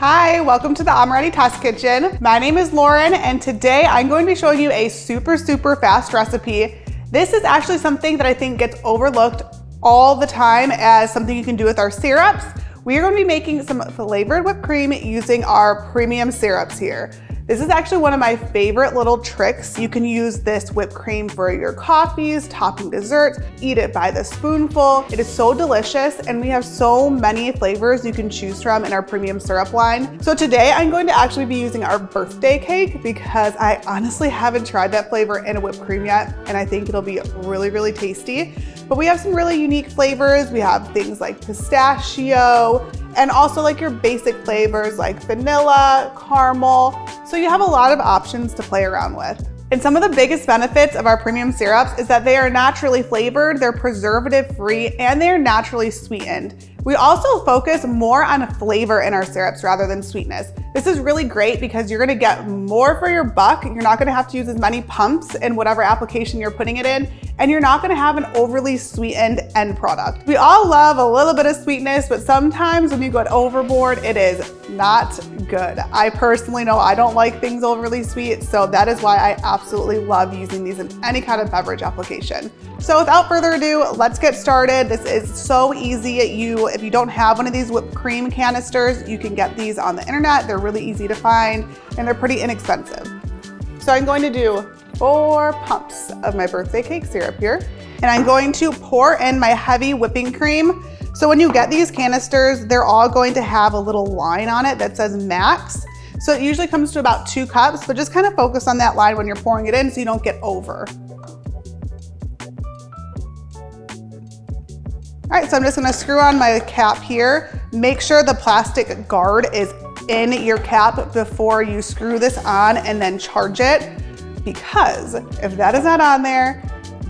Hi, welcome to the Amoretti Test Kitchen. My name is Lauren, and today I'm going to be showing you a super fast recipe. This is actually something that I think gets overlooked all the time as something you can do with our syrups. We are going to be making some flavored whipped cream using our premium syrups here. This is actually one of my favorite little tricks. You can use this whipped cream for your coffees, topping desserts, eat it by the spoonful. It is so delicious, and we have so many flavors you can choose from in our premium syrup line. So today I'm going to actually be using our birthday cake because I honestly haven't tried that flavor in a whipped cream yet, and I think it'll be really tasty. But we have some really unique flavors. We have things like pistachio, and also like your basic flavors like vanilla, caramel. So you have a lot of options to play around with. And some of the biggest benefits of our premium syrups is that they are naturally flavored, they're preservative free, and they're naturally sweetened. We also focus more on flavor in our syrups rather than sweetness. This is really great because you're gonna get more for your buck. You're not gonna have to use as many pumps in whatever application you're putting it in, and you're not gonna have an overly sweetened end product. We all love a little bit of sweetness, but sometimes when you go overboard, it is not good. I personally know I don't like things overly sweet, so that is why I absolutely love using these in any kind of beverage application. So without further ado, let's get started. This is so easy. If you don't have one of these whipped cream canisters, you can get these on the internet. They're really easy to find and they're pretty inexpensive. So I'm going to do 4 pumps of my birthday cake syrup here, and I'm going to pour in my heavy whipping cream. So when you get these canisters, they're all going to have a little line on it that says max. So it usually comes to about 2 cups, but just kind of focus on that line when you're pouring it in so you don't get over. All right, so I'm just gonna screw on my cap here. Make sure the plastic guard is in your cap before you screw this on and then charge it, because if that is not on there,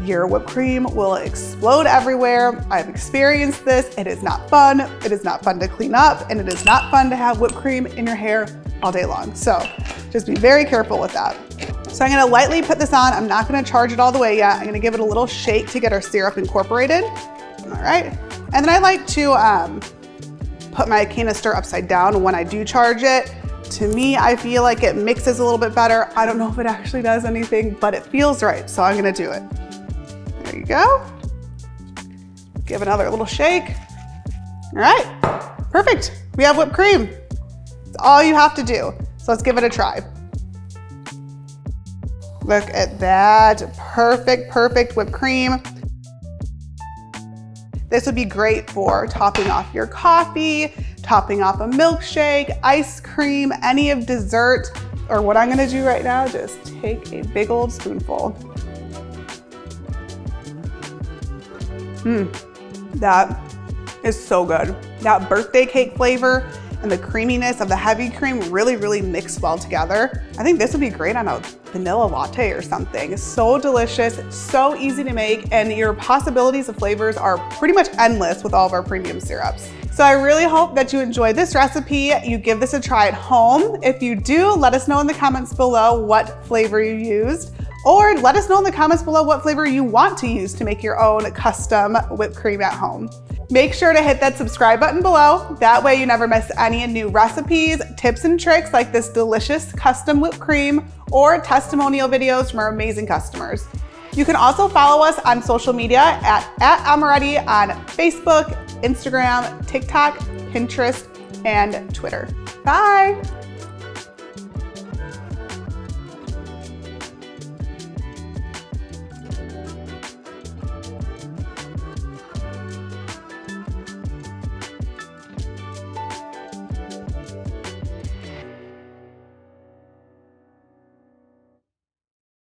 your whipped cream will explode everywhere. I've experienced this. It is not fun. It is not fun to clean up, and it is not fun to have whipped cream in your hair all day long. So just be very careful with that. So I'm gonna lightly put this on. I'm not gonna charge it all the way yet. I'm gonna give it a little shake to get our syrup incorporated. All right, and then I like to put my canister upside down when I do charge it. To me, I feel like it mixes a little bit better. I don't know if it actually does anything, but it feels right, so I'm gonna do it. There you go. Give another little shake. All right, perfect. We have whipped cream. It's all you have to do. So let's give it a try. Look at that, perfect whipped cream. This would be great for topping off your coffee, topping off a milkshake, ice cream, any of dessert, or what I'm gonna do right now, just take a big old spoonful. That is so good. That birthday cake flavor and the creaminess of the heavy cream really mix well together. I think this would be great on a vanilla latte or something. It's so delicious, so easy to make, and your possibilities of flavors are pretty much endless with all of our premium syrups. So I really hope that you enjoyed this recipe. You give this a try at home. If you do, let us know in the comments below what flavor you used, or let us know in the comments below what flavor you want to use to make your own custom whipped cream at home. Make sure to hit that subscribe button below. That way you never miss any new recipes, tips and tricks like this delicious custom whipped cream, or testimonial videos from our amazing customers. You can also follow us on social media at Amoretti on Facebook, Instagram, TikTok, Pinterest, and Twitter. Bye.